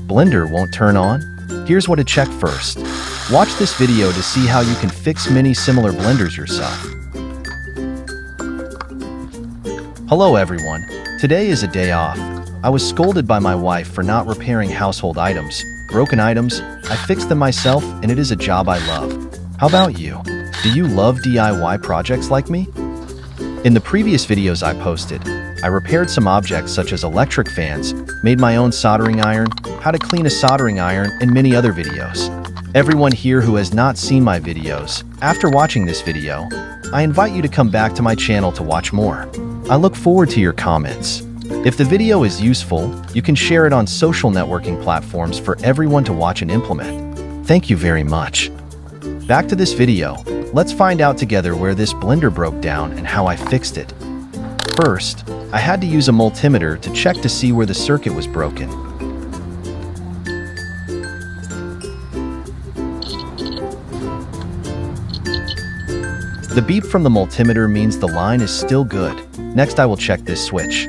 blender won't turn on? Here's what to check first. Watch this video to see how you can fix many similar blenders yourself. Hello everyone. Today is a day off. I was scolded by my wife for not repairing household items. Broken items, I fixed them myself and it is a job I love. How about you? Do you love DIY projects like me? In the previous videos I posted, I repaired some objects such as electric fans, made my own soldering iron, how to clean a soldering iron, and many other videos. Everyone here who has not seen my videos, after watching this video, I invite you to come back to my channel to watch more. I look forward to your comments. If the video is useful, you can share it on social networking platforms for everyone to watch and implement. Thank you very much. Back to this video, let's find out together where this blender broke down and how I fixed it. First, I had to use a multimeter to check to see where the circuit was broken. The beep from the multimeter means the line is still good. Next, I will check this switch.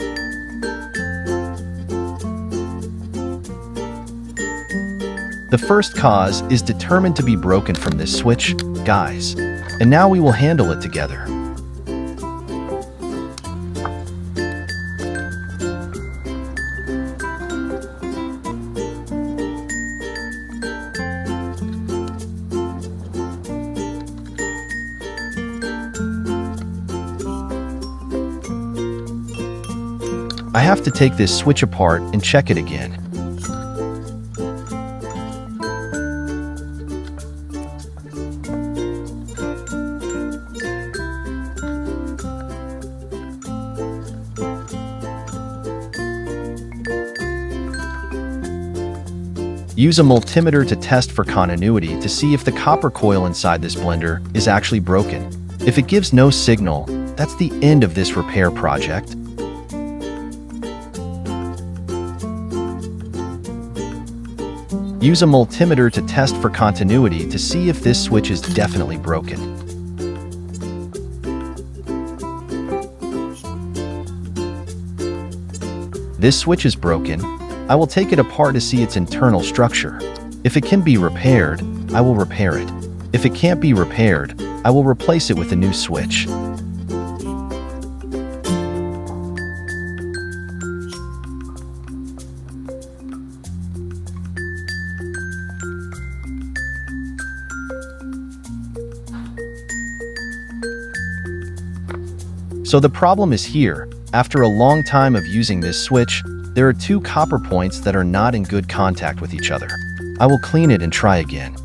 The first cause is determined to be broken from this switch, guys. And now we will handle it together. I have to take this switch apart and check it again. Use a multimeter to test for continuity to see if the copper coil inside this blender is actually broken. If it gives no signal, that's the end of this repair project. Use a multimeter to test for continuity to see if this switch is definitely broken. This switch is broken. I will take it apart to see its internal structure. If it can be repaired, I will repair it. If it can't be repaired, I will replace it with a new switch. So the problem is here. After a long time of using this switch, there are two copper points that are not in good contact with each other. I will clean it and try again.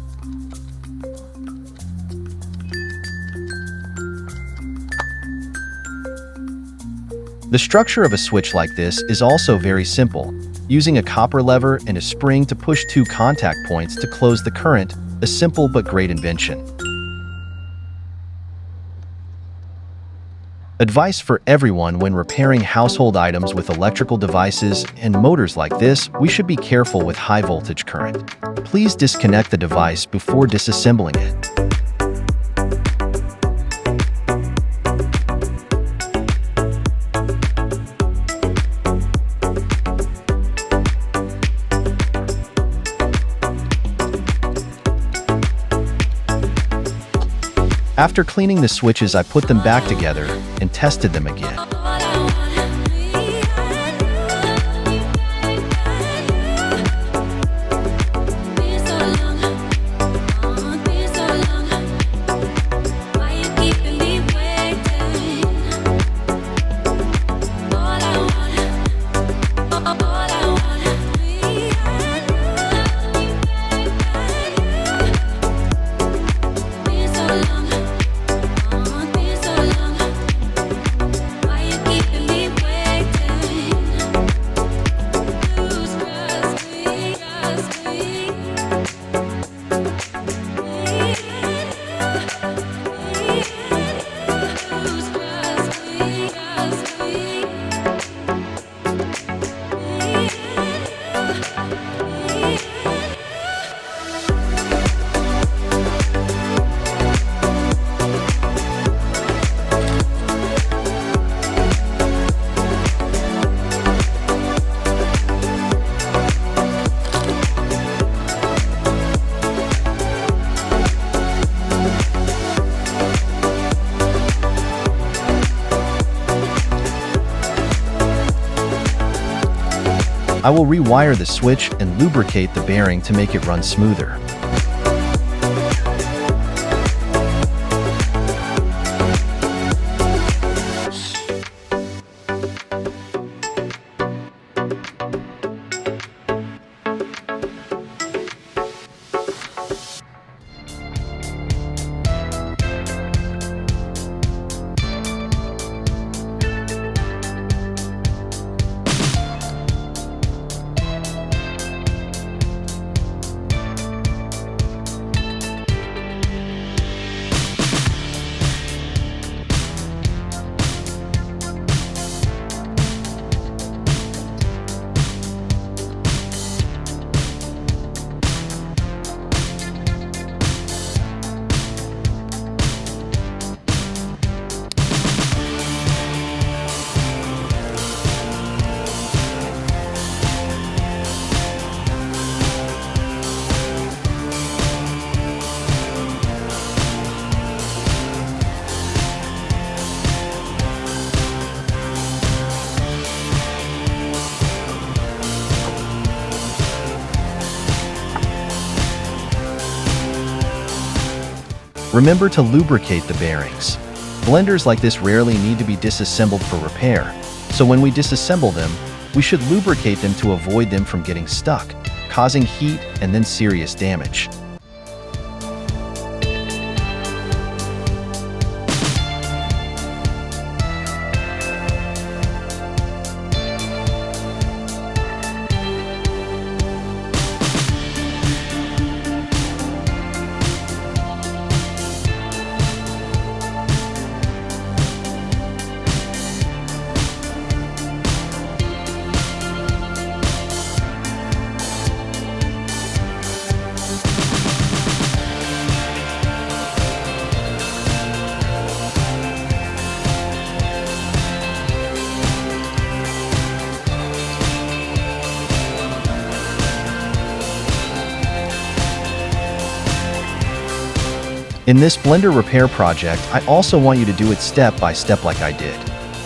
The structure of a switch like this is also very simple, using a copper lever and a spring to push two contact points to close the current, a simple but great invention. Advice for everyone when repairing household items with electrical devices and motors like this: we should be careful with high voltage current. Please disconnect the device before disassembling it. After cleaning the switches, I put them back together and tested them again. I will rewire the switch and lubricate the bearing to make it run smoother. Remember to lubricate the bearings. Blenders like this rarely need to be disassembled for repair, so when we disassemble them, we should lubricate them to avoid them from getting stuck, causing heat and then serious damage. In this blender repair project, I also want you to do it step by step like I did.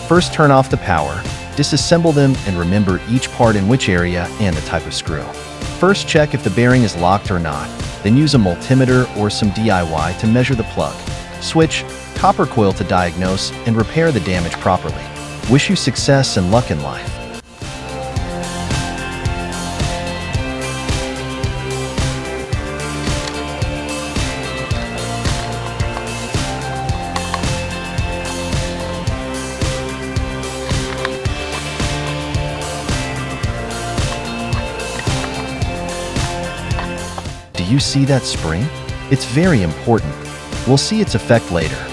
First, turn off the power, disassemble them, and remember each part in which area and the type of screw. First, check if the bearing is locked or not, then use a multimeter or some DIY to measure the plug, switch, copper coil to diagnose, and repair the damage properly. Wish you success and luck in life. Do you see that spring? It's very important. We'll see its effect later.